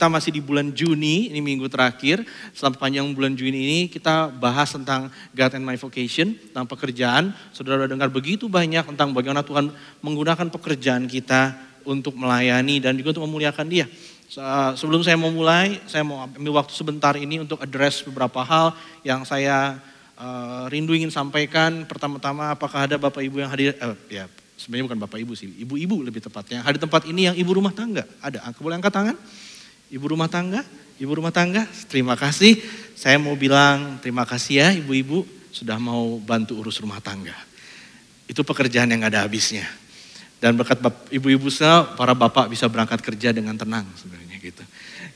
kita masih di bulan Juni, ini minggu terakhir. Selama panjang bulan Juni ini kita bahas tentang God and My Vocation, tentang pekerjaan. Saudara sudah dengar begitu banyak tentang bagaimana Tuhan menggunakan pekerjaan kita untuk melayani dan juga untuk memuliakan Dia. Sebelum saya mau mulai, saya mau ambil waktu sebentar ini untuk address beberapa hal yang saya rindu ingin sampaikan. Pertama-tama, apakah ada Bapak Ibu yang hadir? Ya, sebenarnya bukan Bapak Ibu sih, ibu-ibu lebih tepatnya. Hadir tempat ini yang ibu rumah tangga. Ada? Boleh angkat tangan? Ibu rumah tangga? Ibu rumah tangga? Terima kasih. Saya mau bilang terima kasih ya ibu-ibu sudah mau bantu urus rumah tangga. Itu pekerjaan yang gak ada habisnya. Dan berkat ibu-ibu para bapak bisa berangkat kerja dengan tenang sebenarnya gitu.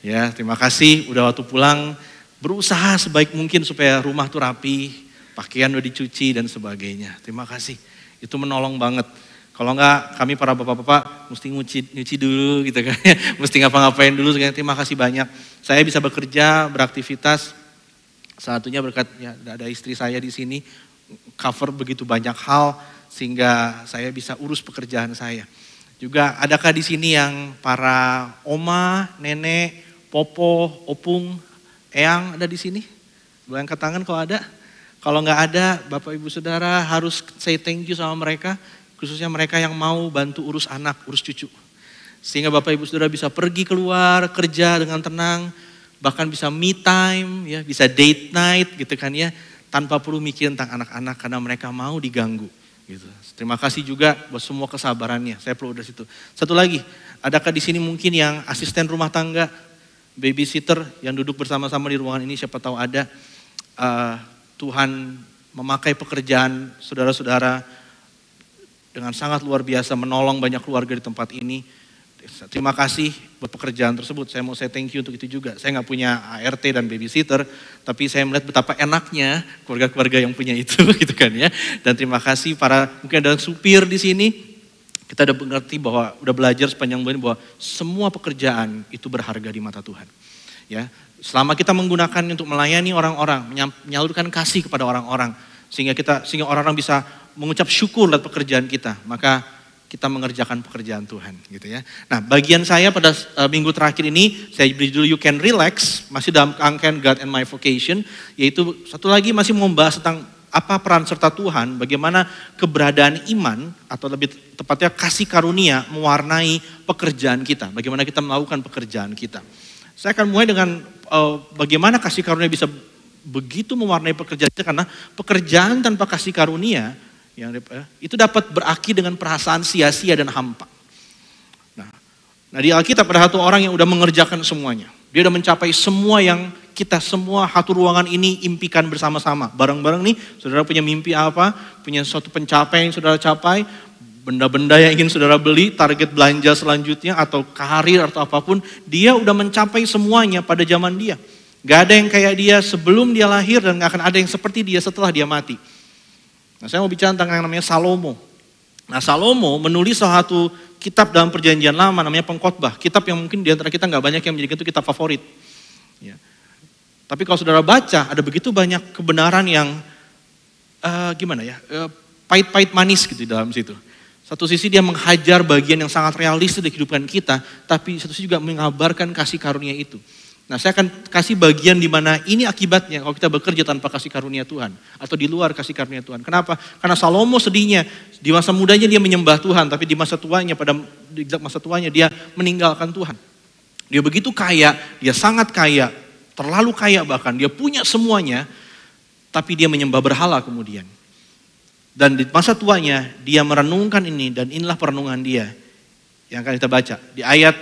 Ya, terima kasih. Udah waktu pulang berusaha sebaik mungkin supaya rumah tuh rapi, pakaian udah dicuci dan sebagainya. Terima kasih. Itu menolong banget. Kalau enggak kami para bapak-bapak mesti nyuci dulu gitu kan. Mesti ngapa-ngapain dulu. Terima kasih banyak. Saya bisa bekerja, beraktivitas. Satunya berkat ya, ada istri saya di sini cover begitu banyak hal sehingga saya bisa urus pekerjaan saya. Juga adakah di sini yang para oma, nenek, popo, opung, eyang ada di sini? Boleh angkat tangan kalau ada. Kalau nggak ada, Bapak Ibu Saudara harus say thank you sama mereka, khususnya mereka yang mau bantu urus anak, urus cucu. Sehingga Bapak Ibu Saudara bisa pergi keluar, kerja dengan tenang, bahkan bisa me time, ya, bisa date night gitu kan ya, tanpa perlu mikir tentang anak-anak karena mereka mau diganggu. Gitu. Terima kasih juga buat semua kesabarannya. Saya perlu dari situ. Satu lagi, adakah di sini mungkin yang asisten rumah tangga, babysitter yang duduk bersama-sama di ruangan ini? Siapa tahu ada. Tuhan memakai pekerjaan saudara-saudara dengan sangat luar biasa, menolong banyak keluarga di tempat ini. Terima kasih buat pekerjaan tersebut. Saya mau thank you untuk itu juga. Saya nggak punya ART dan babysitter, tapi saya melihat betapa enaknya keluarga-keluarga yang punya itu, gitu kan ya. Dan terima kasih mungkin ada supir di sini. Kita udah mengerti bahwa udah belajar sepanjang bulan bahwa semua pekerjaan itu berharga di mata Tuhan. Ya, selama kita menggunakannya untuk melayani orang-orang, menyalurkan kasih kepada orang-orang, sehingga orang-orang bisa mengucap syukur lewat pekerjaan kita, maka kita mengerjakan pekerjaan Tuhan, gitu ya. Nah, bagian saya pada minggu terakhir ini, saya beri judul You Can Relax, masih dalam rangkaian God and My Vocation, yaitu satu lagi masih membahas tentang apa peran serta Tuhan, bagaimana keberadaan iman, atau lebih tepatnya kasih karunia mewarnai pekerjaan kita, bagaimana kita melakukan pekerjaan kita. Saya akan mulai dengan bagaimana kasih karunia bisa begitu mewarnai pekerjaan kita, karena pekerjaan tanpa kasih karunia itu dapat berakhir dengan perasaan sia-sia dan hampa. Nah di Alkitab ada satu orang yang udah mengerjakan semuanya. Dia udah mencapai semua yang kita semua satu ruangan ini impikan bersama-sama. Bareng-bareng nih, saudara punya mimpi apa, punya suatu pencapaian yang saudara capai, benda-benda yang ingin saudara beli, target belanja selanjutnya atau karir atau apapun, dia udah mencapai semuanya pada zaman dia. Gak ada yang kayak dia sebelum dia lahir dan gak akan ada yang seperti dia setelah dia mati. Nah, saya mau bicara tentang yang namanya Salomo. Nah, Salomo menulis salah satu kitab dalam Perjanjian Lama namanya Pengkhotbah. Kitab yang mungkin di antara kita gak banyak yang menjadikan itu kitab favorit. Ya. Tapi kalau saudara baca, ada begitu banyak kebenaran yang pahit-pahit manis gitu di dalam situ. Satu sisi dia menghajar bagian yang sangat realistis dari kehidupan kita, tapi satu sisi juga mengabarkan kasih karunia itu. Nah, saya akan kasih bagian di mana ini akibatnya kalau kita bekerja tanpa kasih karunia Tuhan atau di luar kasih karunia Tuhan. Kenapa? Karena Salomo sedihnya di masa mudanya dia menyembah Tuhan, tapi di masa tuanya dia meninggalkan Tuhan. Dia begitu kaya, dia sangat kaya, terlalu kaya bahkan, dia punya semuanya, tapi dia menyembah berhala kemudian. Dan di masa tuanya dia merenungkan ini dan inilah perenungan dia yang akan kita baca.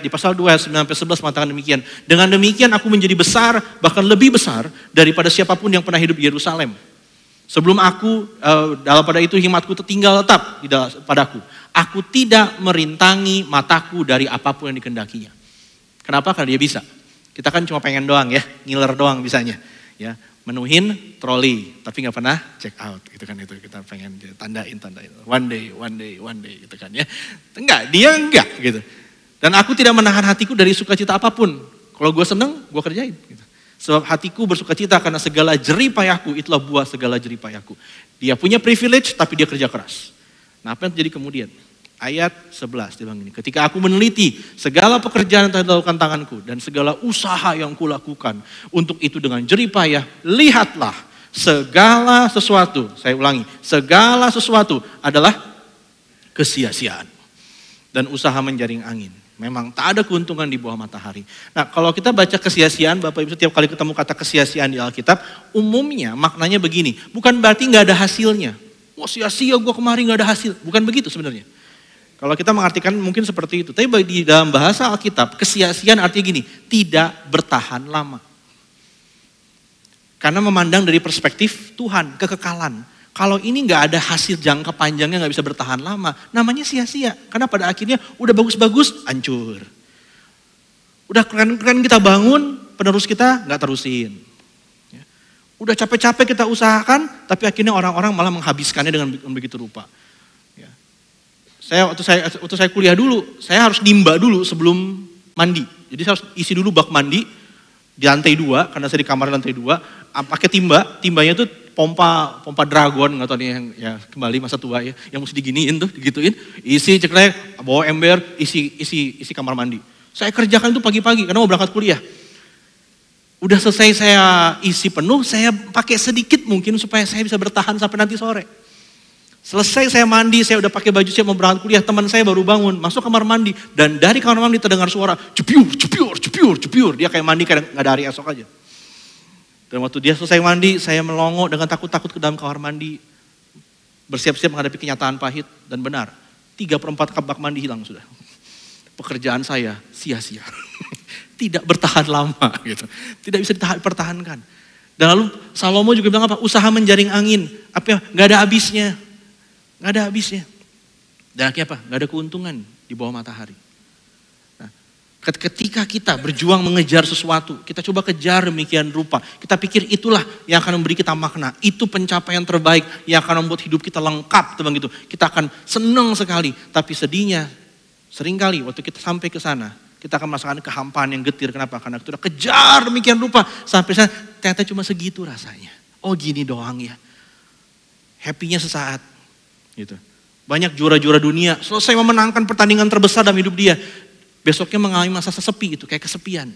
Di pasal 2 ayat 9-11 mengatakan demikian. Dengan demikian aku menjadi besar, bahkan lebih besar daripada siapapun yang pernah hidup di Yerusalem. Sebelum aku, pada itu hikmatku tertinggal tetap padaku. Aku tidak merintangi mataku dari apapun yang dikehendakinya. Kenapa? Karena dia bisa. Kita kan cuma pengen doang ya, ngiler doang bisanya. Ya, menuhin troli, tapi nggak pernah check out, gitu kan, itu kita pengen tandain, one day, gitu kan ya. Dia enggak gitu. Dan aku tidak menahan hatiku dari sukacita apapun. Kalau gue seneng, gue kerjain. Gitu. Sebab hatiku bersukacita karena segala jerih payahku, itulah buah segala jerih payahku. Dia punya privilege, tapi dia kerja keras. Nah, apa yang terjadi kemudian? Ayat 11 dia bilang gini, ketika aku meneliti segala pekerjaan yang telah dilakukan tanganku dan segala usaha yang kulakukan untuk itu dengan jerih payah, lihatlah segala sesuatu, saya ulangi, segala sesuatu adalah kesia-siaan dan usaha menjaring angin. Memang tak ada keuntungan di bawah matahari. Nah, kalau kita baca kesia-siaan, Bapak Ibu setiap kali ketemu kata kesia-siaan di Alkitab, umumnya maknanya begini, bukan berarti nggak ada hasilnya. Wah, sia-sia gue kemarin nggak ada hasil, bukan begitu sebenarnya. Kalau kita mengartikan mungkin seperti itu. Tapi di dalam bahasa Alkitab, kesia-siaan artinya gini, tidak bertahan lama. Karena memandang dari perspektif Tuhan, kekekalan. Kalau ini nggak ada hasil jangka panjangnya, nggak bisa bertahan lama, namanya sia-sia. Karena pada akhirnya udah bagus-bagus, hancur. Udah keren-keren kita bangun, penerus kita nggak terusin. Udah capek-capek kita usahakan, tapi akhirnya orang-orang malah menghabiskannya dengan begitu rupa. Waktu saya kuliah dulu, saya harus nimba dulu sebelum mandi. Jadi saya harus isi dulu bak mandi di lantai 2, karena saya di kamar lantai 2, pakai timbanya tuh pompa dragon, nggak tahu nih yang ya kembali masa tua ya, yang mesti diginiin tuh, digituin, isi ceklek, bawa ember, isi kamar mandi. Saya kerjakan itu pagi-pagi karena mau berangkat kuliah. Udah selesai saya isi penuh, saya pakai sedikit mungkin supaya saya bisa bertahan sampai nanti sore. Selesai saya mandi, saya udah pakai baju siap mau berangkat kuliah, teman saya baru bangun, masuk kamar mandi, dan dari kamar mandi terdengar suara cepiur. Dia kayak mandi kayak nggak ada hari esok aja. Dan waktu dia selesai mandi, saya melongo dengan takut-takut ke dalam kamar mandi, bersiap-siap menghadapi kenyataan pahit, dan benar, 3/4 bak mandi hilang sudah. Pekerjaan saya sia-sia, tidak bertahan lama gitu, tidak bisa dipertahankan. Dan lalu Salomo juga bilang apa? Usaha menjaring angin, nggak ada habisnya. Nggak ada habisnya. Dan akhirnya apa? Nggak ada keuntungan di bawah matahari. Nah, ketika kita berjuang mengejar sesuatu, kita coba kejar demikian rupa. Kita pikir itulah yang akan memberi kita makna. Itu pencapaian terbaik yang akan membuat hidup kita lengkap. Gitu. Kita akan senang sekali. Tapi sedihnya, seringkali waktu kita sampai ke sana, kita akan merasakan kehampaan yang getir. Kenapa? Karena kita udah kejar demikian rupa. Sampai sana ternyata cuma segitu rasanya. Oh gini doang ya. Happy-nya sesaat. Gitu. Banyak juara-juara dunia selesai memenangkan pertandingan terbesar dalam hidup dia, besoknya mengalami masa sesepi itu, kayak kesepian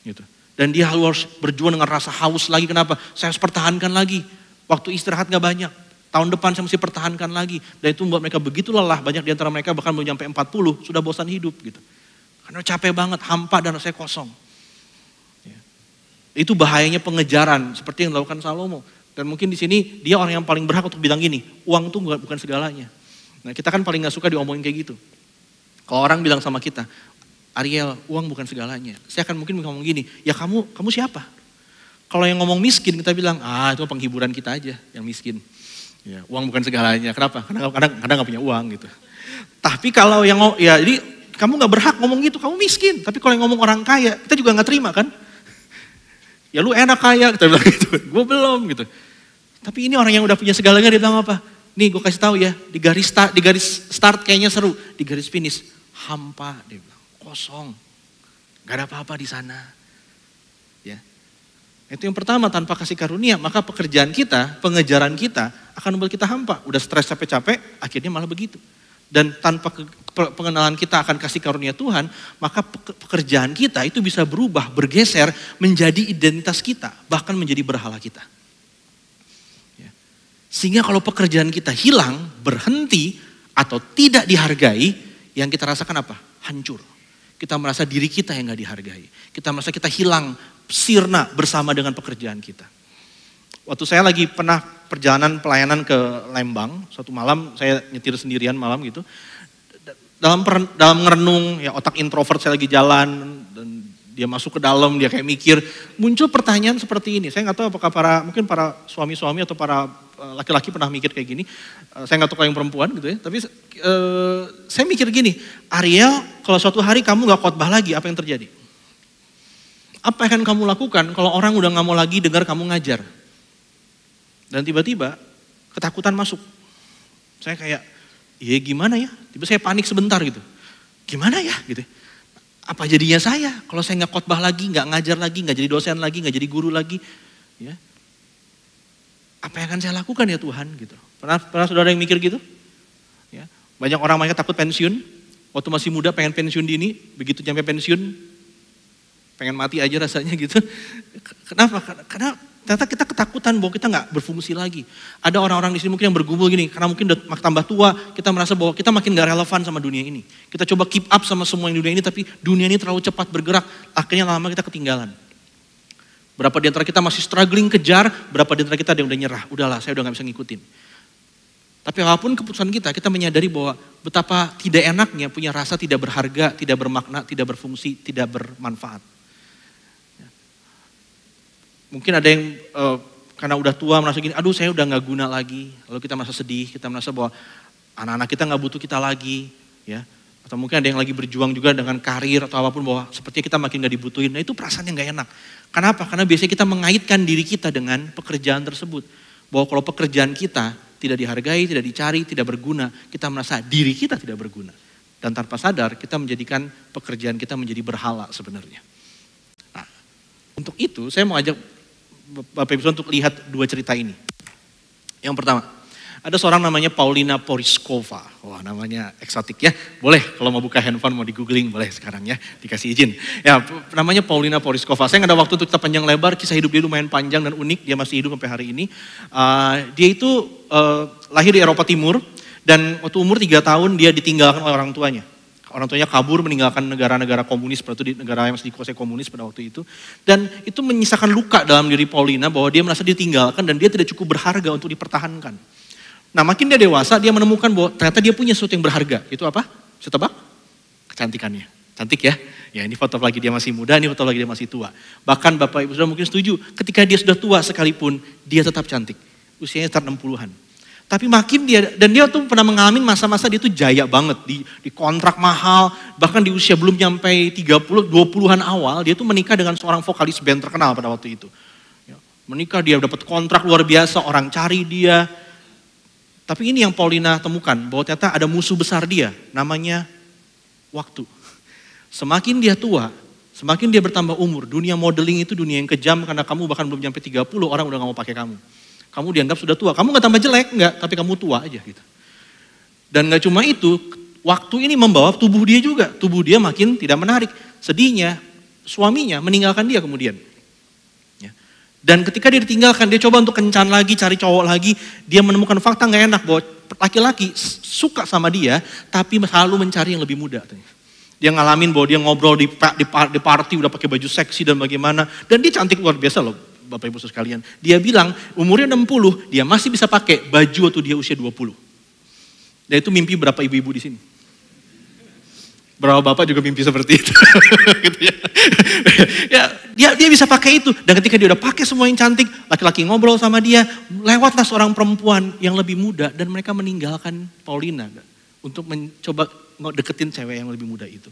gitu. Dan dia harus berjuang dengan rasa haus lagi. Kenapa? Saya harus pertahankan lagi, waktu istirahat gak banyak, tahun depan saya mesti pertahankan lagi. Dan itu membuat mereka begitu lelah, banyak di antara mereka bahkan belum sampai 40 sudah bosan hidup gitu. Karena capek banget, hampa dan rasanya kosong. Itu bahayanya pengejaran seperti yang dilakukan Salomo. Dan mungkin di sini dia orang yang paling berhak untuk bilang gini, uang itu bukan segalanya. Nah kita kan paling gak suka diomongin kayak gitu. Kalau orang bilang sama kita, Ariel uang bukan segalanya. Saya akan mungkin ngomong gini, ya kamu siapa? Kalau yang ngomong miskin kita bilang, itu penghiburan kita aja yang miskin. Ya, uang bukan segalanya, kenapa? Karena kadang gak punya uang gitu. Tapi kalau yang, ya jadi kamu gak berhak ngomong gitu, kamu miskin. Tapi kalau yang ngomong orang kaya, kita juga gak terima kan? Ya lu enak kaya, kita bilang gitu. Gue belum gitu. Tapi ini orang yang udah punya segalanya dia bilang apa? Nih gue kasih tahu ya, di garis start kayaknya seru, di garis finish hampa dia bilang, kosong. Gak ada apa-apa di sana. Ya. Itu yang pertama, tanpa kasih karunia, maka pekerjaan kita, pengejaran kita akan membuat kita hampa. Udah stres capek-capek, akhirnya malah begitu. Dan tanpa pengenalan kita akan kasih karunia Tuhan, maka pekerjaan kita itu bisa berubah, bergeser menjadi identitas kita, bahkan menjadi berhala kita. Ya. Sehingga kalau pekerjaan kita hilang, berhenti, atau tidak dihargai, yang kita rasakan apa? Hancur. Kita merasa diri kita yang gak dihargai. Kita merasa kita hilang, sirna bersama dengan pekerjaan kita. Waktu saya lagi pernah perjalanan pelayanan ke Lembang, suatu malam saya nyetir sendirian malam gitu. Dalam ngerenung, ya otak introvert saya lagi jalan, dan dia masuk ke dalam, dia kayak mikir, muncul pertanyaan seperti ini. Saya nggak tahu apakah mungkin para suami-suami atau para laki-laki pernah mikir kayak gini. Saya nggak tahu kalau yang perempuan gitu ya. Tapi saya mikir gini, Ariel, kalau suatu hari kamu nggak khotbah lagi, apa yang terjadi? Apa yang akan kamu lakukan kalau orang udah nggak mau lagi dengar kamu ngajar? Dan tiba-tiba ketakutan masuk. Saya kayak, ya gimana ya? Tiba saya panik sebentar gitu. Gimana ya gitu. Apa jadinya saya kalau saya nggak khotbah lagi, nggak ngajar lagi, nggak jadi dosen lagi, nggak jadi guru lagi. Ya. Apa yang akan saya lakukan ya Tuhan gitu. Pernah saudara yang mikir gitu? Ya. Banyak orang mereka takut pensiun, waktu masih muda pengen pensiun dini, begitu sampai pensiun, pengen mati aja rasanya gitu. Kenapa? Karena ternyata kita ketakutan bahwa kita nggak berfungsi lagi. Ada orang-orang di sini mungkin yang bergumul gini, karena mungkin udah tambah tua, kita merasa bahwa kita makin gak relevan sama dunia ini. Kita coba keep up sama semua yang di dunia ini, tapi dunia ini terlalu cepat bergerak, akhirnya lama kita ketinggalan. Berapa di antara kita masih struggling kejar, berapa di antara kita ada yang udah nyerah, udahlah saya udah gak bisa ngikutin. Tapi apapun keputusan kita menyadari bahwa betapa tidak enaknya punya rasa tidak berharga, tidak bermakna, tidak berfungsi, tidak bermanfaat. Mungkin ada yang karena udah tua merasa gini, aduh saya udah gak guna lagi. Lalu kita merasa sedih, kita merasa bahwa anak-anak kita gak butuh kita lagi. Ya. Atau mungkin ada yang lagi berjuang juga dengan karir atau apapun bahwa sepertinya kita makin gak dibutuhin. Nah itu perasaan yang gak enak. Kenapa? Karena biasanya kita mengaitkan diri kita dengan pekerjaan tersebut. Bahwa kalau pekerjaan kita tidak dihargai, tidak dicari, tidak berguna, kita merasa diri kita tidak berguna. Dan tanpa sadar kita menjadikan pekerjaan kita menjadi berhala sebenarnya. Nah, untuk itu saya mau ajak Bapak Ibu untuk lihat dua cerita ini. Yang pertama, ada seorang namanya Paulina Porizkova. Wah namanya eksotik ya. Boleh kalau mau buka handphone, mau di googling boleh sekarang ya. Dikasih izin. Ya namanya Paulina Porizkova. Saya nggak ada waktu untuk kita panjang lebar. Kisah hidup dia lumayan panjang dan unik. Dia masih hidup sampai hari ini. Dia itu lahir di Eropa Timur. Dan waktu umur 3 tahun dia ditinggalkan oleh orang tuanya. Orang tuanya kabur meninggalkan negara-negara komunis, seperti itu di negara yang masih dikuasai komunis pada waktu itu. Dan itu menyisakan luka dalam diri Paulina bahwa dia merasa ditinggalkan dan dia tidak cukup berharga untuk dipertahankan. Nah makin dia dewasa dia menemukan bahwa ternyata dia punya sesuatu yang berharga. Itu apa? Bisa tebak? Kecantikannya. Cantik ya? Ya ini foto lagi dia masih muda, ini foto lagi dia masih tua. Bahkan Bapak Ibu sudah mungkin setuju, ketika dia sudah tua sekalipun dia tetap cantik. Usianya sekitar 60-an. Tapi makin dan dia tuh pernah mengalami masa-masa dia tuh jaya banget, di kontrak mahal, bahkan di usia belum nyampe 20-an awal, dia tuh menikah dengan seorang vokalis band terkenal pada waktu itu. Ya, menikah dia dapat kontrak luar biasa, orang cari dia. Tapi ini yang Paulina temukan, bahwa ternyata ada musuh besar dia, namanya waktu. Semakin dia tua, semakin dia bertambah umur, dunia modeling itu dunia yang kejam karena kamu bahkan belum nyampe 30, orang udah gak mau pakai kamu. Kamu dianggap sudah tua, kamu gak tambah jelek, enggak, tapi kamu tua aja gitu. Dan gak cuma itu, waktu ini membawa tubuh dia juga, tubuh dia makin tidak menarik. Sedihnya, suaminya meninggalkan dia kemudian. Ya. Dan ketika dia ditinggalkan, dia coba untuk kencan lagi, cari cowok lagi, dia menemukan fakta gak enak bahwa laki-laki suka sama dia, tapi selalu mencari yang lebih muda. Dia ngalamin bahwa dia ngobrol di party, udah pakai baju seksi dan bagaimana, dan dia cantik luar biasa loh. Bapak Ibu sekalian, dia bilang umurnya 60, dia masih bisa pakai baju waktu dia usia 20. Dan itu mimpi berapa ibu-ibu di sini? Berapa bapak juga mimpi seperti itu. Gitu ya. Dia bisa pakai itu. Dan ketika dia udah pakai semua yang cantik, laki-laki ngobrol sama dia, lewatlah seorang perempuan yang lebih muda dan mereka meninggalkan Paulina untuk mencoba deketin cewek yang lebih muda itu.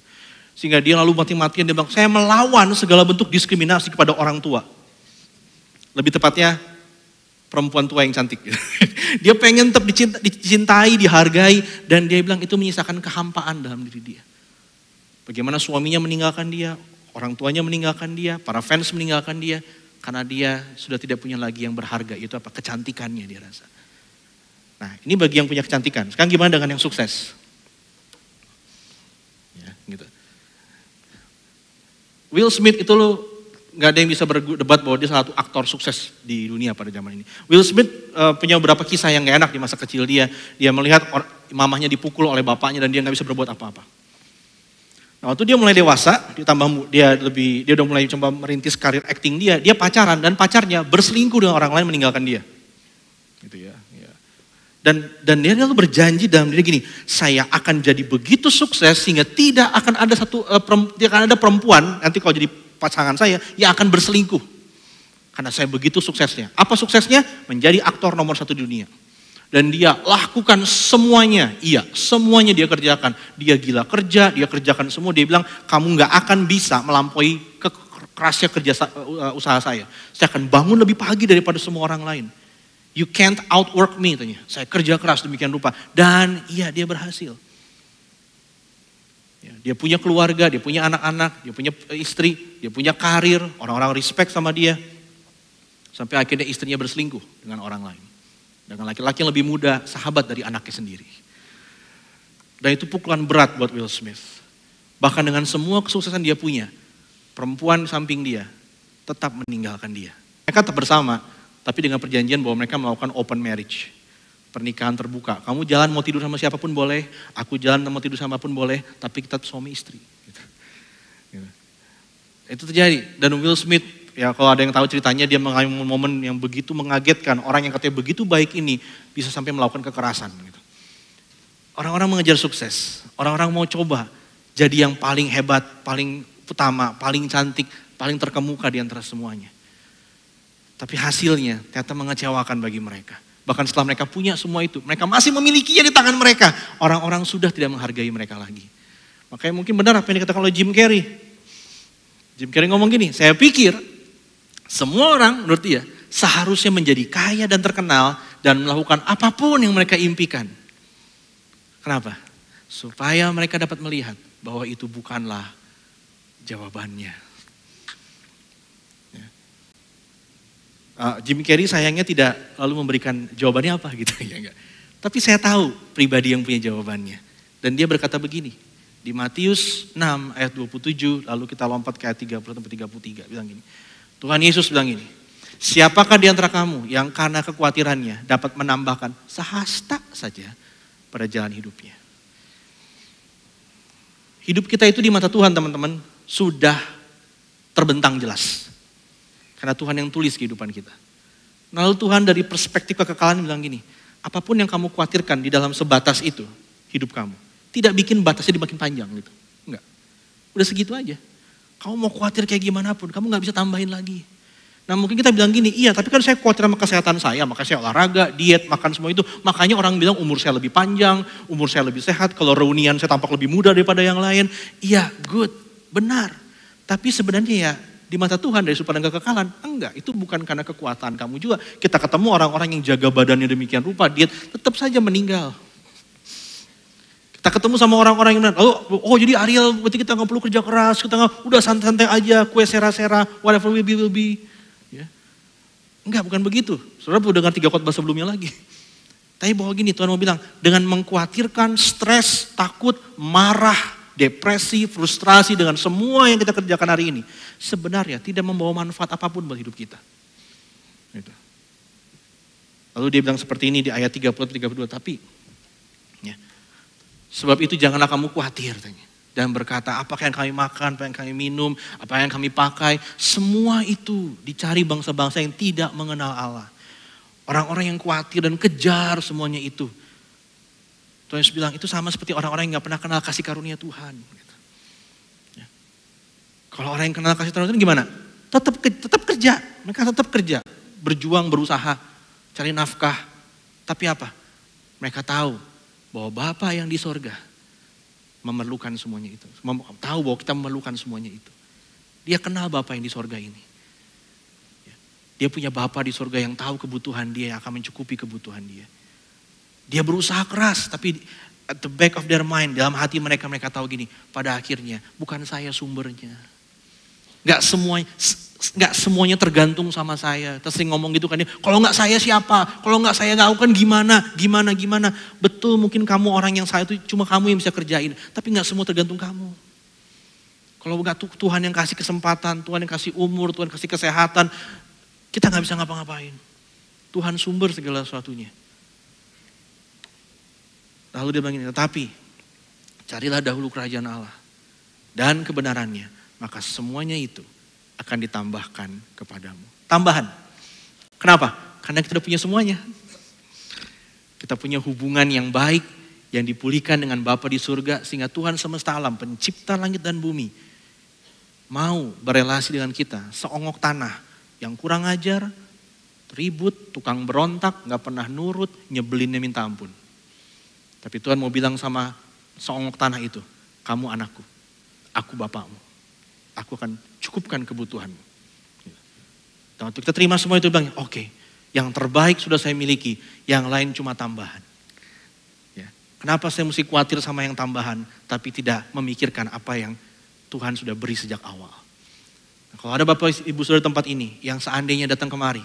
Sehingga dia lalu mati-matian dia bilang, saya melawan segala bentuk diskriminasi kepada orang tua. Lebih tepatnya perempuan tua yang cantik. Dia pengen tetap dicintai, dihargai, dan dia bilang itu menyisakan kehampaan dalam diri dia. Bagaimana suaminya meninggalkan dia, orang tuanya meninggalkan dia, para fans meninggalkan dia, karena dia sudah tidak punya lagi yang berharga, itu apa? Kecantikannya dia rasa. Nah ini bagi yang punya kecantikan. Sekarang gimana dengan yang sukses? Ya, gitu. Will Smith itu gak ada yang bisa berdebat bahwa dia salah satu aktor sukses di dunia pada zaman ini. Will Smith punya beberapa kisah yang gak enak di masa kecil dia. Dia melihat mamahnya dipukul oleh bapaknya dan dia gak bisa berbuat apa-apa. Nah waktu dia mulai dewasa, dia udah mulai coba merintis karir acting dia pacaran dan pacarnya berselingkuh dengan orang lain meninggalkan dia. Gitu ya. Dan dia lalu berjanji dalam diri gini, saya akan jadi begitu sukses sehingga tidak akan ada perempuan nanti kalau jadi pasangan saya yang akan berselingkuh. Karena saya begitu suksesnya. Apa suksesnya? Menjadi aktor nomor 1 di dunia. Dan dia lakukan semuanya. Iya, semuanya dia kerjakan. Dia gila kerja, dia kerjakan semua. Dia bilang, kamu gak akan bisa melampaui kerasnya usaha saya. Saya akan bangun lebih pagi daripada semua orang lain. You can't outwork me, katanya. Saya kerja keras demikian rupa. Dan iya, dia berhasil. Dia punya keluarga, dia punya anak-anak, dia punya istri, dia punya karir, orang-orang respect sama dia. Sampai akhirnya istrinya berselingkuh dengan orang lain. Dengan laki-laki yang lebih muda, sahabat dari anaknya sendiri. Dan itu pukulan berat buat Will Smith. Bahkan dengan semua kesuksesan dia punya, perempuan di samping dia tetap meninggalkan dia. Mereka tetap bersama, tapi dengan perjanjian bahwa mereka melakukan open marriage. Pernikahan terbuka. Kamu jalan mau tidur sama siapapun boleh, aku jalan mau tidur sama siapapun boleh, tapi kita suami istri. Gitu. Itu terjadi. Dan Will Smith, ya kalau ada yang tahu ceritanya, dia mengalami momen yang begitu mengagetkan. Orang yang katanya begitu baik ini bisa sampai melakukan kekerasan. Gitu. Orang-orang mengejar sukses, orang-orang mau coba jadi yang paling hebat, paling utama, paling cantik, paling terkemuka di antara semuanya. Tapi hasilnya ternyata mengecewakan bagi mereka. Bahkan setelah mereka punya semua itu, mereka masih memilikinya di tangan mereka. Orang-orang sudah tidak menghargai mereka lagi. Makanya mungkin benar apa yang dikatakan oleh Jim Carrey. Jim Carrey ngomong gini, saya pikir semua orang menurut dia seharusnya menjadi kaya dan terkenal dan melakukan apapun yang mereka impikan. Kenapa? Supaya mereka dapat melihat bahwa itu bukanlah jawabannya. Jim Carrey sayangnya tidak lalu memberikan jawabannya apa gitu ya enggak. Tapi saya tahu pribadi yang punya jawabannya. Dan dia berkata begini, di Matius 6 ayat 27, lalu kita lompat ke ayat 30 sampai 33 bilang gini. Tuhan Yesus bilang gini, siapakah di antara kamu yang karena kekhawatirannya dapat menambahkan sehasta saja pada jalan hidupnya. Hidup kita itu di mata Tuhan teman-teman sudah terbentang jelas. Karena Tuhan yang tulis kehidupan kita. Lalu Tuhan dari perspektif kekekalan bilang gini, apapun yang kamu khawatirkan di dalam sebatas itu hidup kamu. Tidak bikin batasnya dimakin panjang gitu. Enggak. Udah segitu aja. Kamu mau khawatir kayak gimana pun, kamu gak bisa tambahin lagi. Nah mungkin kita bilang gini, iya tapi kan saya khawatir sama kesehatan saya, makanya saya olahraga, diet, makan semua itu. Makanya orang bilang umur saya lebih panjang, umur saya lebih sehat, kalau reunian saya tampak lebih muda daripada yang lain. Iya good, benar. Tapi sebenarnya ya di mata Tuhan dari sudut pandang kekekalan, enggak. Itu bukan karena kekuatan kamu juga. Kita ketemu orang-orang yang jaga badannya demikian rupa, diet tetap saja meninggal. Kita ketemu sama orang-orang yang bilang, oh jadi Ariel berarti kita gak perlu kerja keras, kita gak, udah santai-santai aja, kue sera-sera, whatever will be. Ya. Enggak, bukan begitu. Saudara perlu dengar 3 khotbah sebelumnya lagi. Tapi bahwa gini, Tuhan mau bilang, dengan mengkhawatirkan, stres, takut, marah, depresi, frustrasi dengan semua yang kita kerjakan hari ini. Sebenarnya tidak membawa manfaat apapun buat hidup kita. Gitu. Lalu dia bilang seperti ini di ayat 30-32, tapi ya, sebab itu janganlah kamu khawatir. Dan berkata, apa yang kami makan, apa yang kami minum, apa yang kami pakai. Semua itu dicari bangsa-bangsa yang tidak mengenal Allah. Orang-orang yang khawatir dan kejar semuanya itu. Tuhan Yesus bilang, itu sama seperti orang-orang yang gak pernah kenal kasih karunia Tuhan. Ya. Kalau orang yang kenal kasih karunia Tuhan gimana? Tetap kerja, mereka tetap kerja. Berjuang, berusaha, cari nafkah. Tapi apa? Mereka tahu bahwa Bapa yang di sorga memerlukan semuanya itu. Tahu bahwa kita memerlukan semuanya itu. Dia kenal Bapa yang di sorga ini. Dia punya Bapa di sorga yang tahu kebutuhan dia, yang akan mencukupi kebutuhan dia. Dia berusaha keras, tapi at the back of their mind, dalam hati mereka tahu gini, pada akhirnya bukan saya sumbernya. Gak semuanya tergantung sama saya. Terus sering ngomong gitu kan, kalau gak saya siapa? Kalau gak saya gak kan gimana? Betul mungkin kamu orang yang saya itu cuma kamu yang bisa kerjain, tapi gak semua tergantung kamu. Kalau gak Tuhan yang kasih kesempatan, Tuhan yang kasih umur, Tuhan kasih kesehatan, kita gak bisa ngapa-ngapain. Tuhan sumber segala sesuatunya. Lalu dia bilang ini, tetapi carilah dahulu kerajaan Allah dan kebenarannya, maka semuanya itu akan ditambahkan kepadamu. Tambahan. Kenapa? Karena kita udah punya semuanya. Kita punya hubungan yang baik, yang dipulihkan dengan Bapa di surga, sehingga Tuhan semesta alam, pencipta langit dan bumi, mau berelasi dengan kita, seongok tanah yang kurang ajar, ribut, tukang berontak, gak pernah nurut, nyebelinnya minta ampun. Tapi Tuhan mau bilang sama seongok tanah itu, kamu anakku, aku bapakmu. Aku akan cukupkan kebutuhanmu. Dan waktu kita terima semua itu bilang, oke, yang terbaik sudah saya miliki, yang lain cuma tambahan. Ya. Kenapa saya mesti khawatir sama yang tambahan, tapi tidak memikirkan apa yang Tuhan sudah beri sejak awal. Nah, kalau ada Bapak Ibu Saudara tempat ini, yang seandainya datang kemari,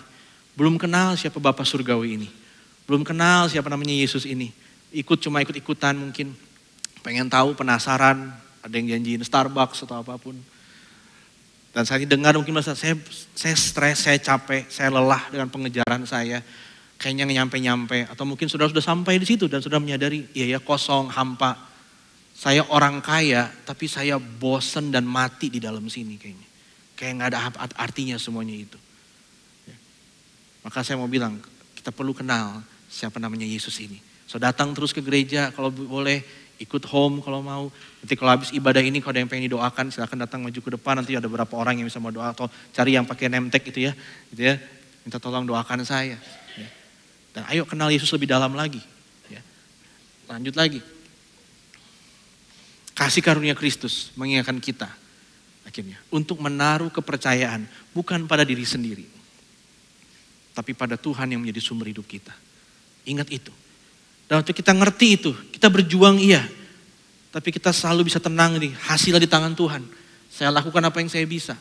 belum kenal siapa Bapak Surgawi ini, belum kenal siapa namanya Yesus ini, ikut-ikutan mungkin, pengen tahu, penasaran, ada yang janjiin Starbucks atau apapun. Dan saya dengar mungkin merasa saya stres, saya capek, saya lelah dengan pengejaran saya. Kayaknya nyampe-nyampe, atau mungkin saudara sudah sampai di situ dan sudah menyadari, iya ya kosong, hampa. Saya orang kaya, tapi saya bosen dan mati di dalam sini kayaknya. Kayak gak ada artinya semuanya itu. Maka saya mau bilang, kita perlu kenal siapa namanya Yesus ini. So datang terus ke gereja, kalau boleh ikut home kalau mau. Nanti kalau habis ibadah ini, kalau ada yang pengen didoakan, silakan datang maju ke depan. Nanti ada beberapa orang yang bisa mau doa, atau cari yang pakai name tag gitu ya. Minta tolong doakan saya. Dan ayo kenal Yesus lebih dalam lagi. Lanjut lagi. Kasih karunia Kristus mengingatkan kita akhirnya untuk menaruh kepercayaan bukan pada diri sendiri, tapi pada Tuhan yang menjadi sumber hidup kita. Ingat itu. Dan waktu kita ngerti itu, kita berjuang iya, tapi kita selalu bisa tenang nih, hasilnya di tangan Tuhan. Saya lakukan apa yang saya bisa.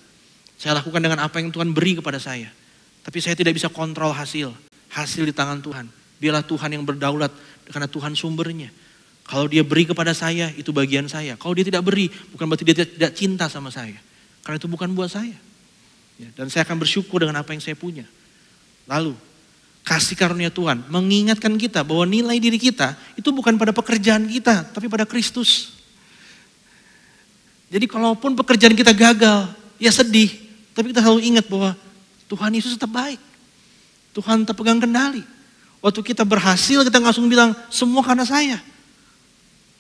Saya lakukan dengan apa yang Tuhan beri kepada saya. Tapi saya tidak bisa kontrol hasil. Hasil di tangan Tuhan. Biarlah Tuhan yang berdaulat karena Tuhan sumbernya. Kalau dia beri kepada saya, itu bagian saya. Kalau dia tidak beri, bukan berarti dia tidak cinta sama saya. Karena itu bukan buat saya. Dan saya akan bersyukur dengan apa yang saya punya. Lalu, kasih karunia Tuhan mengingatkan kita bahwa nilai diri kita itu bukan pada pekerjaan kita, tapi pada Kristus. Jadi kalaupun pekerjaan kita gagal, ya sedih. Tapi kita selalu ingat bahwa Tuhan Yesus tetap baik. Tuhan tetap pegang kendali. Waktu kita berhasil, kita langsung bilang, semua karena saya.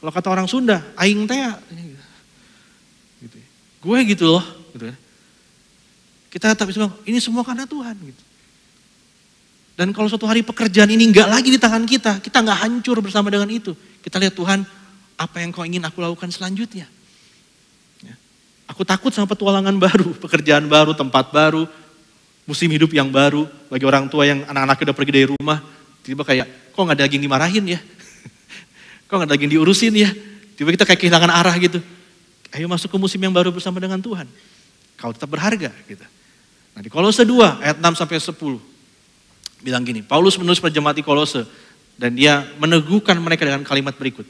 Kalau kata orang Sunda, aing teh gitu. Gue gitu loh. Gitu. Kita tetap bisa bilang, ini semua karena Tuhan. Gitu. Dan kalau suatu hari pekerjaan ini enggak lagi di tangan kita enggak hancur bersama dengan itu. Kita lihat Tuhan, apa yang kau ingin aku lakukan selanjutnya. Ya. Aku takut sama petualangan baru, pekerjaan baru, tempat baru, musim hidup yang baru. Bagi orang tua yang anak-anaknya udah pergi dari rumah, tiba-tiba kayak, kok gak ada lagi yang dimarahin ya? Kok gak ada lagi yang diurusin ya? Tiba-tiba kita kayak kehilangan arah gitu. Ayo masuk ke musim yang baru bersama dengan Tuhan. Kau tetap berharga gitu. Nah di Kolose 2 ayat 6-10. Bilang gini, Paulus menulis pada jemaat di Kolose. Dan dia meneguhkan mereka dengan kalimat berikut.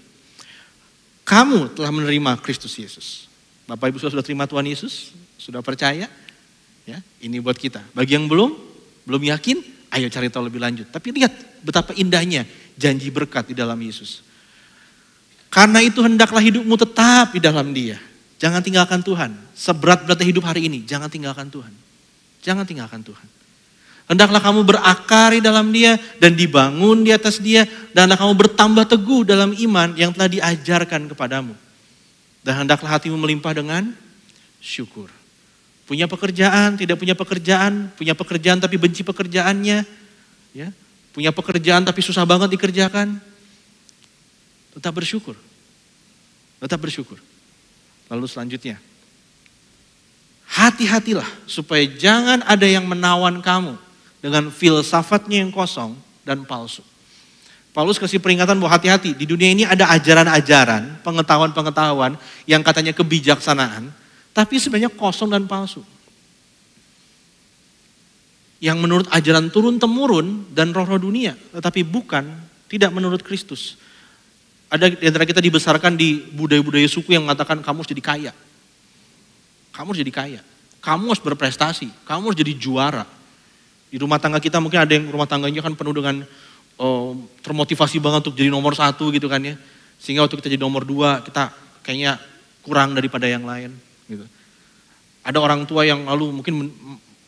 Kamu telah menerima Kristus Yesus. Bapak Ibu sudah terima Tuhan Yesus? Sudah percaya? Ya, ini buat kita. Bagi yang belum yakin, ayo cari tahu lebih lanjut. Tapi lihat betapa indahnya janji berkat di dalam Yesus. Karena itu hendaklah hidupmu tetap di dalam Dia. Jangan tinggalkan Tuhan. Seberat-beratnya hidup hari ini, jangan tinggalkan Tuhan. Jangan tinggalkan Tuhan. Hendaklah kamu berakar di dalam Dia dan dibangun di atas Dia. Dan hendaklah kamu bertambah teguh dalam iman yang telah diajarkan kepadamu. Dan hendaklah hatimu melimpah dengan syukur. Punya pekerjaan, tidak punya pekerjaan tapi benci pekerjaannya, ya. Punya pekerjaan tapi susah banget dikerjakan. Tetap bersyukur. Tetap bersyukur. Lalu selanjutnya, hati-hatilah supaya jangan ada yang menawan kamu dengan filsafatnya yang kosong dan palsu. Paulus kasih peringatan bahwa hati-hati, di dunia ini ada ajaran-ajaran, pengetahuan-pengetahuan yang katanya kebijaksanaan, tapi sebenarnya kosong dan palsu. Yang menurut ajaran turun-temurun dan roh-roh dunia, tetapi tidak menurut Kristus. Ada di antara kita dibesarkan di budaya-budaya suku yang mengatakan kamu harus jadi kaya. Kamu harus jadi kaya. Kamu harus berprestasi. Kamu harus jadi juara. Di rumah tangga kita mungkin ada yang rumah tangganya kan penuh dengan termotivasi banget untuk jadi nomor 1 gitu kan ya. Sehingga waktu kita jadi nomor 2 kita kayaknya kurang daripada yang lain. Gitu. Ada orang tua yang lalu mungkin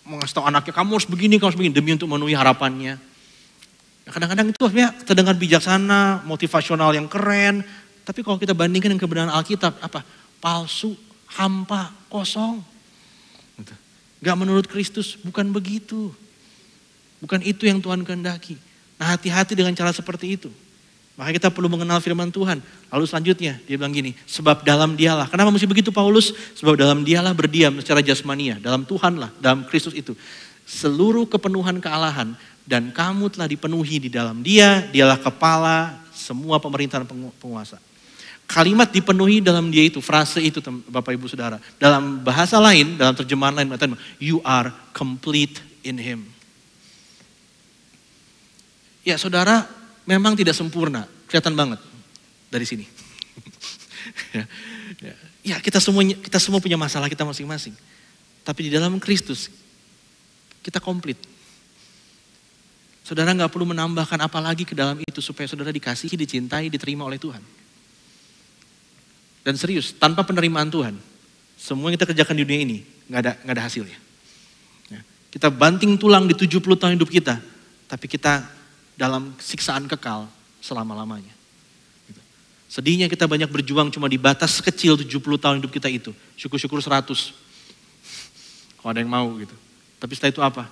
mengasih tahu anaknya, kamu harus begini demi untuk memenuhi harapannya. Kadang-kadang itu sebenarnya terdengar bijaksana, motivasional yang keren, tapi kalau kita bandingkan dengan kebenaran Alkitab, apa? Palsu, hampa, kosong. Gitu. Gak menurut Kristus, bukan begitu. Bukan itu yang Tuhan kehendaki. Nah hati-hati dengan cara seperti itu. Maka kita perlu mengenal firman Tuhan. Lalu selanjutnya dia bilang gini, sebab dalam Dialah. Kenapa mesti begitu Paulus? Sebab dalam Dialah berdiam secara jasmania. Dalam Tuhanlah, dalam Kristus itu. Seluruh kepenuhan kealahan dan kamu telah dipenuhi di dalam Dia. Dialah kepala semua pemerintahan penguasa. Kalimat dipenuhi dalam Dia itu, frase itu Bapak Ibu Saudara. Dalam bahasa lain, dalam terjemahan lain, you are complete in Him. Ya saudara, memang tidak sempurna, kelihatan banget dari sini. Ya kita semua punya masalah kita masing-masing. Tapi di dalam Kristus kita komplit. Saudara nggak perlu menambahkan apa lagi ke dalam itu supaya saudara dikasihi, dicintai, diterima oleh Tuhan. Dan serius, tanpa penerimaan Tuhan, semua yang kita kerjakan di dunia ini nggak ada hasilnya. Ya, kita banting tulang di 70 tahun hidup kita, tapi kita dalam siksaan kekal selama-lamanya. Gitu. Sedihnya kita banyak berjuang cuma di batas kecil 70 tahun hidup kita itu. Syukur-syukur 100. Kalau ada yang mau gitu. Tapi setelah itu apa?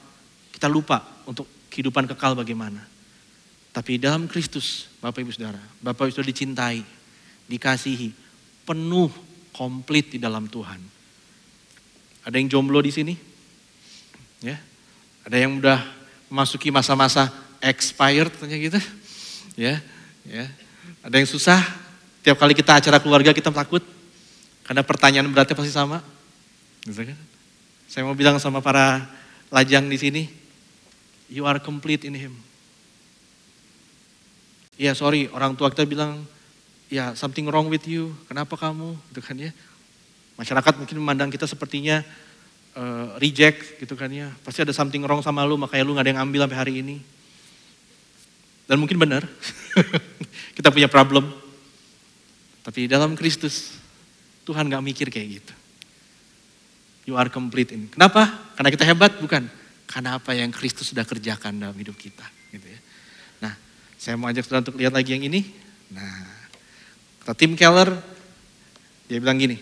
Kita lupa untuk kehidupan kekal bagaimana. Tapi dalam Kristus, Bapak Ibu Saudara, Bapak Ibu Saudara dicintai, dikasihi, penuh, komplit di dalam Tuhan. Ada yang jomblo di sini? Ya. Ada yang udah memasuki masa-masa expired katanya gitu. Ya. Ada yang susah, tiap kali kita acara keluarga kita takut karena pertanyaan beratnya pasti sama. Gitu kan? Saya mau bilang sama para lajang di sini, you are complete in Him. Ya sorry, orang tua kita bilang, ya something wrong with you, kenapa kamu, gitu kan ya. Masyarakat mungkin memandang kita sepertinya reject gitu kan ya. Pasti ada something wrong sama lu, makanya lu gak ada yang ambil sampai hari ini. Dan mungkin benar, kita punya problem. Tapi dalam Kristus, Tuhan gak mikir kayak gitu. You are complete in. Kenapa? Karena kita hebat? Bukan. Karena apa yang Kristus sudah kerjakan dalam hidup kita. Gitu ya. Nah, saya mau ajak saudara untuk lihat lagi yang ini. Nah, kata Tim Keller, dia bilang gini,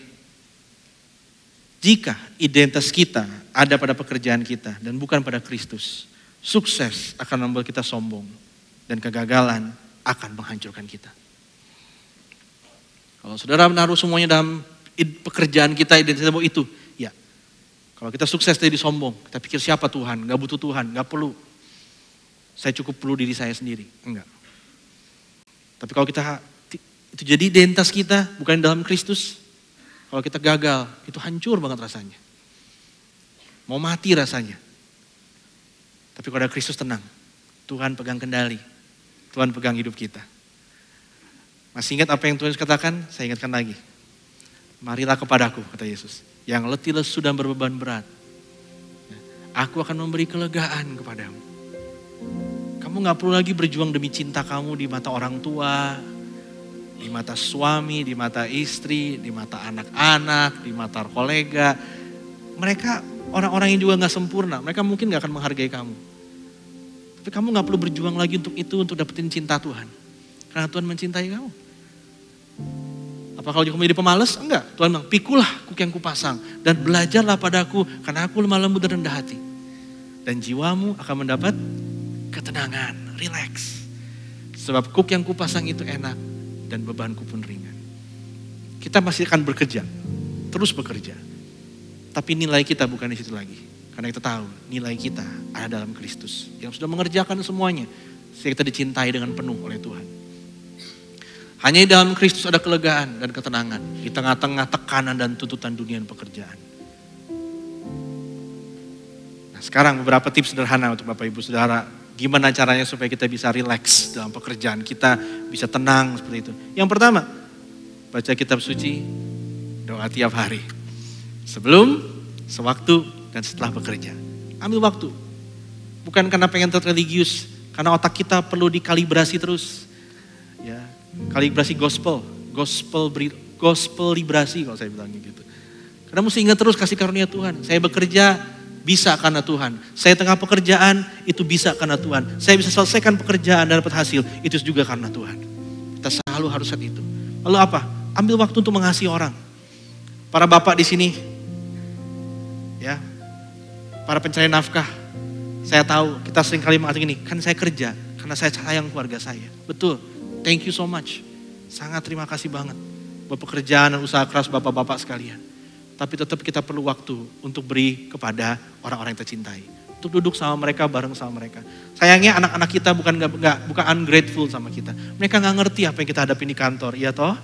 jika identitas kita ada pada pekerjaan kita dan bukan pada Kristus, sukses akan membuat kita sombong dan kegagalan akan menghancurkan kita. Kalau saudara menaruh semuanya dalam pekerjaan kita, identitas itu, ya. Kalau kita sukses jadi sombong, kita pikir siapa Tuhan, gak butuh Tuhan, gak perlu. Saya cukup perlu diri saya sendiri, enggak. Tapi kalau kita itu jadi identitas kita bukan dalam Kristus. Kalau kita gagal, itu hancur banget rasanya. Mau mati rasanya. Tapi kalau ada Kristus tenang. Tuhan pegang kendali. Tuhan pegang hidup kita. Masih ingat apa yang Tuhan katakan? Saya ingatkan lagi. Marilah kepadaku, kata Yesus. Yang letih lesu dan berbeban berat. Aku akan memberi kelegaan kepadamu. Kamu gak perlu lagi berjuang demi cinta kamu di mata orang tua, di mata suami, di mata istri, di mata anak-anak, di mata kolega. Mereka orang-orang yang juga gak sempurna, mereka mungkin gak akan menghargai kamu. Tapi kamu gak perlu berjuang lagi untuk itu, untuk dapetin cinta Tuhan. Karena Tuhan mencintai kamu. Apa kalau kamu jadi pemalas? Enggak, Tuhan bilang, pikulah kuk yang kupasang dan belajarlah padaku karena aku lemah lembut dan rendah hati. Dan jiwamu akan mendapat ketenangan, relax. Sebab kuk yang kupasang itu enak dan bebanku pun ringan. Kita masih akan bekerja, terus bekerja. Tapi nilai kita bukan di situ lagi. Karena kita tahu nilai kita ada dalam Kristus. Yang sudah mengerjakan semuanya. Sehingga kita dicintai dengan penuh oleh Tuhan. Hanya di dalam Kristus ada kelegaan dan ketenangan. Di tengah-tengah tekanan dan tuntutan dunia dan pekerjaan. Nah sekarang beberapa tips sederhana untuk Bapak Ibu Saudara. Gimana caranya supaya kita bisa relax dalam pekerjaan kita. Bisa tenang seperti itu. Yang pertama, baca kitab suci, doa tiap hari. Sebelum, sewaktu, dan setelah bekerja. Ambil waktu. Bukan karena pengen terlihat religius. Karena otak kita perlu dikalibrasi terus. Ya, kalibrasi gospel librasi kalau saya bilangnya gitu. Karena mesti ingat terus kasih karunia Tuhan. Saya bekerja bisa karena Tuhan. Saya tengah pekerjaan itu bisa karena Tuhan. Saya bisa selesaikan pekerjaan dan dapat hasil itu juga karena Tuhan. Kita selalu harus lihat itu. Lalu apa? Ambil waktu untuk mengasihi orang. Para bapak di sini, ya, para pencari nafkah. Saya tahu kita sering kali mengatakan gini, kan saya kerja karena saya sayang keluarga saya. Betul. Thank you so much. Sangat terima kasih banget buat pekerjaan dan usaha keras bapak-bapak sekalian. Tapi tetap kita perlu waktu untuk beri kepada orang-orang yang kita cintai. Untuk duduk sama mereka, bareng sama mereka. Sayangnya anak-anak kita bukan ungrateful sama kita. Mereka gak ngerti apa yang kita hadapi di kantor, iya toh?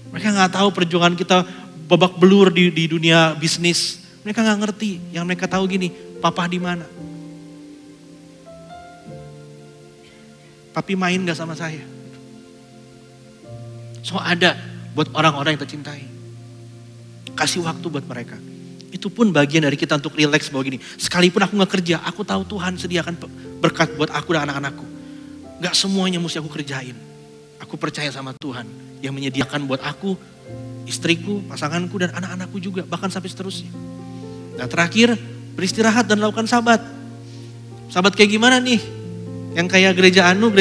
Mereka gak tahu perjuangan kita babak belur di dunia bisnis. Mereka gak ngerti. Yang mereka tahu gini, papa di mana? Papi main gak sama saya? So ada buat orang-orang yang tercintai. Kasih waktu buat mereka. Itu pun bagian dari kita untuk relax bahwa gini, sekalipun aku gak kerja, aku tahu Tuhan sediakan berkat buat aku dan anak-anakku. Gak semuanya mesti aku kerjain. Aku percaya sama Tuhan yang menyediakan buat aku, istriku, pasanganku, dan anak-anakku juga, bahkan sampai seterusnya. Nah terakhir, beristirahat dan lakukan sabat. Sabat kayak gimana nih? Yang kayak gereja anu,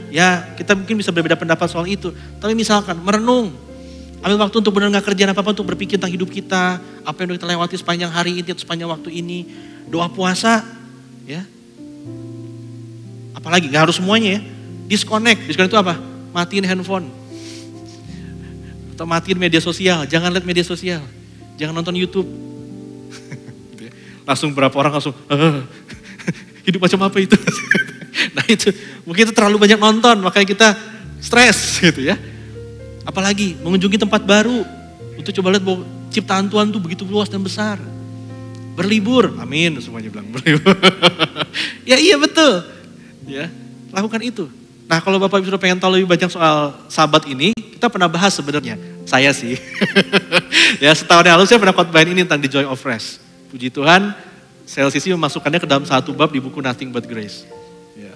ya kita mungkin bisa berbeda pendapat soal itu. Tapi misalkan merenung, ambil waktu untuk benar gak kerjaan apa-apa, untuk berpikir tentang hidup kita, apa yang udah kita lewati sepanjang hari ini, sepanjang waktu ini. Doa puasa, ya. Apalagi, gak harus semuanya ya. Disconnect itu apa? Matiin handphone. Atau matiin media sosial, jangan lihat media sosial. Jangan nonton YouTube. Langsung berapa orang langsung, hidup macam apa itu? Nah itu, mungkin itu terlalu banyak nonton, makanya kita stres gitu ya. Apalagi mengunjungi tempat baru, untuk coba lihat bahwa ciptaan Tuhan tuh begitu luas dan besar. Berlibur, amin semuanya bilang berlibur. Ya iya betul, ya lakukan itu. Nah kalau Bapak Ibu sudah pengen tahu lebih banyak soal sabat ini, kita pernah bahas sebenarnya. Saya sih, ya setahun yang lalu saya pernah khotbahin ini tentang The Joy of Rest. Puji Tuhan, CLCC memasukkannya ke dalam satu bab di buku Nothing But Grace. Ya,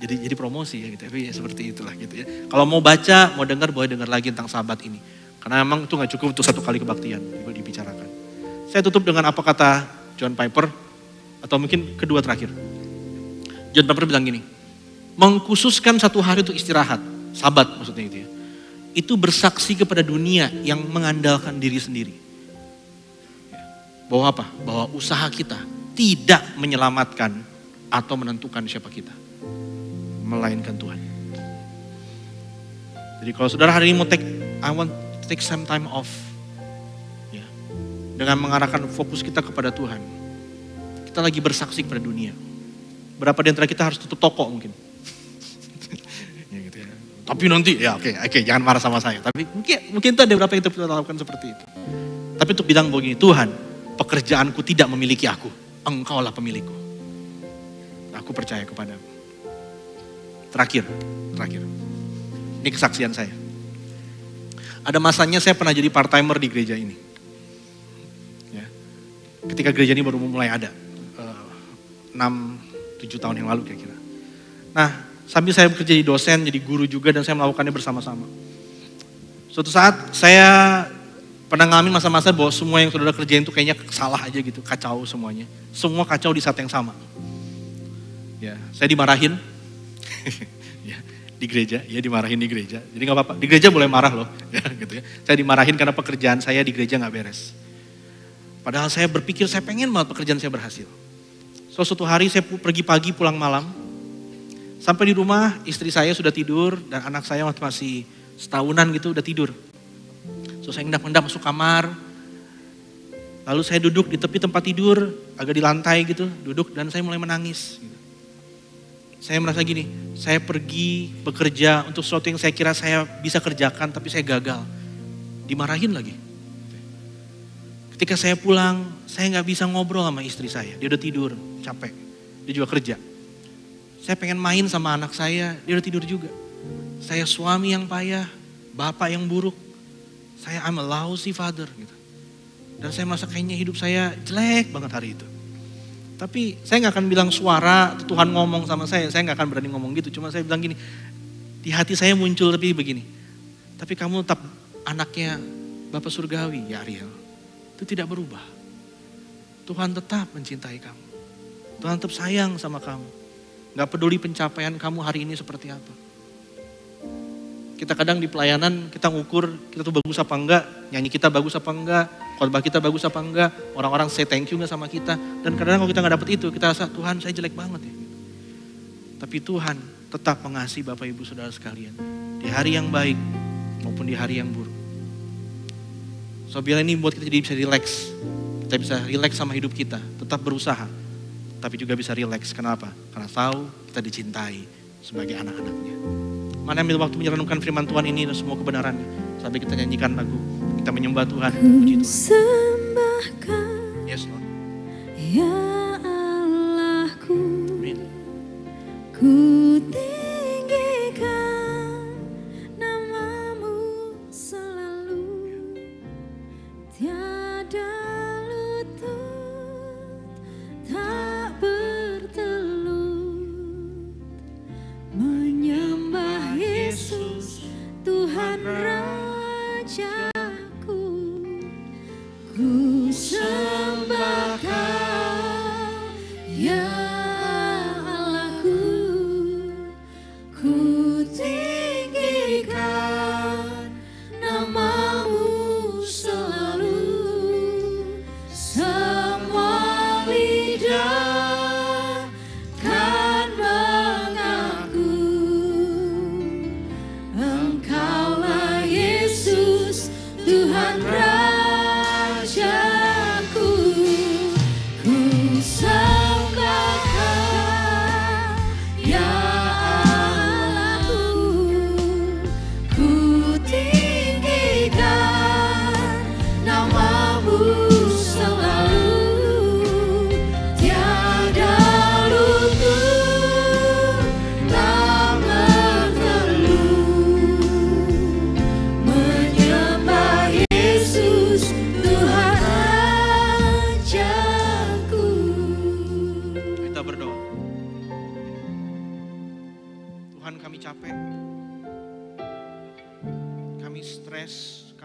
jadi promosi ya gitu, tapi ya seperti itulah gitu ya. Kalau mau baca, mau dengar, boleh dengar lagi tentang sabat ini. Karena memang itu gak cukup untuk satu kali kebaktian, juga dibicarakan. Saya tutup dengan apa kata John Piper, atau mungkin kedua terakhir. John Piper bilang gini, mengkhususkan satu hari untuk istirahat, sabat maksudnya itu ya. Itu bersaksi kepada dunia yang mengandalkan diri sendiri. Bahwa apa? Bahwa usaha kita tidak menyelamatkan atau menentukan siapa kita. Melainkan Tuhan. Jadi kalau saudara hari ini mau I want to take some time off. Ya, dengan mengarahkan fokus kita kepada Tuhan. Kita lagi bersaksi kepada dunia. Berapa di antara kita harus tutup toko mungkin. Ya gitu ya. Tapi nanti, ya oke, jangan marah sama saya. Tapi mungkin itu ada beberapa yang kita lakukan seperti itu. Tapi untuk bilang begini, Tuhan, pekerjaanku tidak memiliki aku. Engkaulah pemilikku. Aku percaya kepadamu. Terakhir. Ini kesaksian saya. Ada masanya saya pernah jadi part-timer di gereja ini. Ya. Ketika gereja ini baru mulai ada. 6-7 tahun yang lalu kira-kira. Nah, sambil saya bekerja jadi dosen, jadi guru juga, dan saya melakukannya bersama-sama. Suatu saat saya pernah ngalamin masa-masa bahwa semua yang saudara kerjain itu kayaknya salah aja gitu, kacau semuanya. Semua kacau di saat yang sama. Ya, saya dimarahin ya, di gereja, dimarahin di gereja. Jadi gak apa-apa, di gereja boleh marah loh. Ya, gitu ya. Saya dimarahin karena pekerjaan saya di gereja gak beres. Padahal saya berpikir saya pengen banget pekerjaan saya berhasil. So suatu hari saya pergi pagi pulang malam. Sampai di rumah istri saya sudah tidur dan anak saya masih setahunan gitu udah tidur. So saya ngendap-ngendap masuk kamar. Lalu saya duduk di tepi tempat tidur, agak di lantai gitu, duduk dan saya mulai menangis. Saya merasa gini, saya pergi bekerja untuk sesuatu yang saya kira saya bisa kerjakan tapi saya gagal. Dimarahin lagi. Ketika saya pulang, saya gak bisa ngobrol sama istri saya. Dia udah tidur, capek. Dia juga kerja. Saya pengen main sama anak saya, dia udah tidur juga. Saya suami yang payah, bapak yang buruk. I'm a lousy father gitu. Dan saya merasa kayaknya hidup saya jelek banget hari itu. Tapi saya gak akan bilang suara Tuhan ngomong sama saya gak akan berani ngomong gitu. Cuma saya bilang gini, di hati saya muncul tapi begini. Tapi kamu tetap anaknya Bapak Surgawi, ya Ariel. Itu tidak berubah. Tuhan tetap mencintai kamu. Tuhan tetap sayang sama kamu. Gak peduli pencapaian kamu hari ini seperti apa. Kita kadang di pelayanan kita ngukur kita tuh bagus apa enggak, nyanyi kita bagus apa enggak, khotbah kita bagus apa enggak, orang-orang say thank you enggak sama kita. Dan kadang-kadang kalau kita gak dapet itu, kita rasa Tuhan saya jelek banget ya. Tapi Tuhan tetap mengasihi Bapak Ibu Saudara sekalian. Di hari yang baik maupun di hari yang buruk. So biar ini buat kita jadi bisa relax. Kita bisa relax sama hidup kita, tetap berusaha. Tapi juga bisa relax, kenapa? Karena tahu kita dicintai sebagai anak-anaknya. Mana ambil waktu merenungkan firman Tuhan ini dan semua kebenarannya. Sampai kita nyanyikan lagu, kita menyembah Tuhan, puji Tuhan. Sembahkan, Yes Lord. ya Allahku, Amin. ku tinggikan namamu selalu.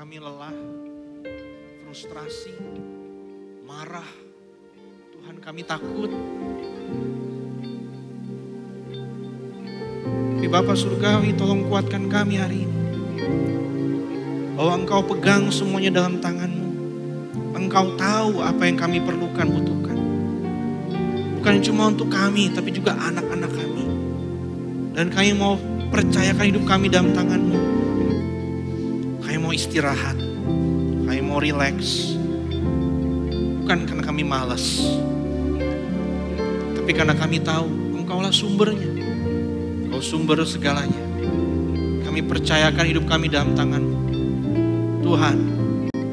kami lelah, frustrasi, marah. Tuhan, kami takut. Tapi Bapa Surgawi, tolong kuatkan kami hari ini. Bahwa Engkau pegang semuanya dalam tangan-Mu. Engkau tahu apa yang kami perlukan, butuhkan. Bukan cuma untuk kami, tapi juga anak-anak kami. Dan kami mau percayakan hidup kami dalam tangan-Mu. Kami mau istirahat. Kami mau rileks. Bukan karena kami malas. Tapi karena kami tahu Engkaulah sumbernya. Engkau sumber segalanya. Kami percayakan hidup kami dalam tangan-Mu. Tuhan,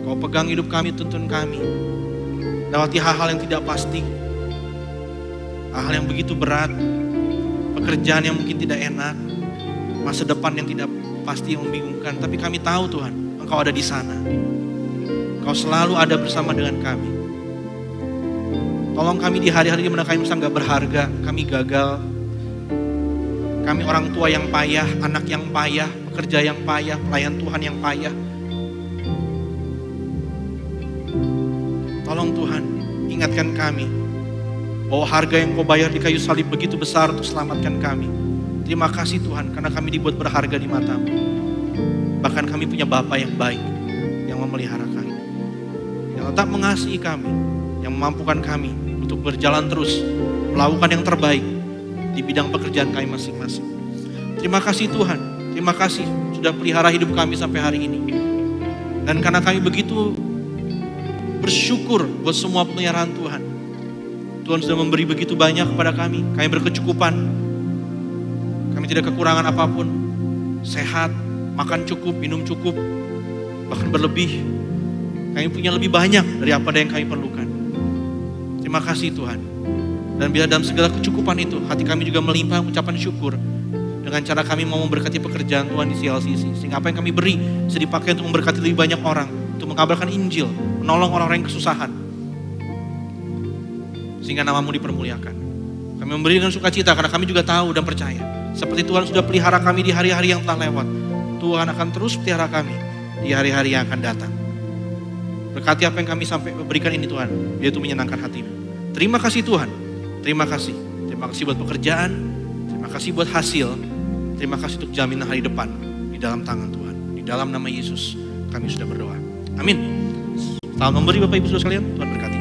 Kau pegang hidup kami, tuntun kami. Lewati hal-hal yang tidak pasti. Hal-hal yang begitu berat. Pekerjaan yang mungkin tidak enak. Masa depan yang tidak pasti, yang membingungkan. Tapi kami tahu Tuhan, Engkau ada di sana. Engkau selalu ada bersama dengan kami. Tolong kami di hari-hari di mana kami merasa gak berharga. Kami gagal. Kami orang tua yang payah, anak yang payah, pekerja yang payah, pelayan Tuhan yang payah. Tolong Tuhan, ingatkan kami bahwa harga yang Kau bayar di kayu salib begitu besar untuk selamatkan kami. Terima kasih Tuhan, karena kami dibuat berharga di mata-Mu. Bahkan kami punya Bapa yang baik, yang memelihara kami, yang tetap mengasihi kami, yang memampukan kami untuk berjalan terus, melakukan yang terbaik di bidang pekerjaan kami masing-masing. Terima kasih Tuhan, terima kasih sudah pelihara hidup kami sampai hari ini. Dan karena kami begitu bersyukur buat semua pemeliharaan Tuhan. Tuhan sudah memberi begitu banyak kepada kami berkecukupan. Kami tidak kekurangan apapun, sehat, makan cukup, minum cukup, bahkan berlebih. Kami punya lebih banyak dari apa yang kami perlukan. Terima kasih Tuhan. Dan bila dalam segala kecukupan itu, hati kami juga melimpah ucapan syukur. Dengan cara kami mau memberkati pekerjaan Tuhan di CLCC. Sehingga apa yang kami beri bisa dipakai untuk memberkati lebih banyak orang. Untuk mengabarkan Injil, menolong orang-orang yang kesusahan. Sehingga nama-Mu dipermuliakan. Kami memberi dengan sukacita karena kami juga tahu dan percaya. Seperti Tuhan sudah pelihara kami di hari-hari yang telah lewat. Tuhan akan terus pelihara kami di hari-hari yang akan datang. Berkati apa yang kami sampai berikan ini Tuhan, biar itu menyenangkan hati-Mu. Terima kasih Tuhan, terima kasih. Terima kasih buat pekerjaan, terima kasih buat hasil, terima kasih untuk jaminan hari depan di dalam tangan Tuhan. Di dalam nama Yesus kami sudah berdoa. Amin. Selamat memberi Bapak Ibu Saudara sekalian, Tuhan berkati.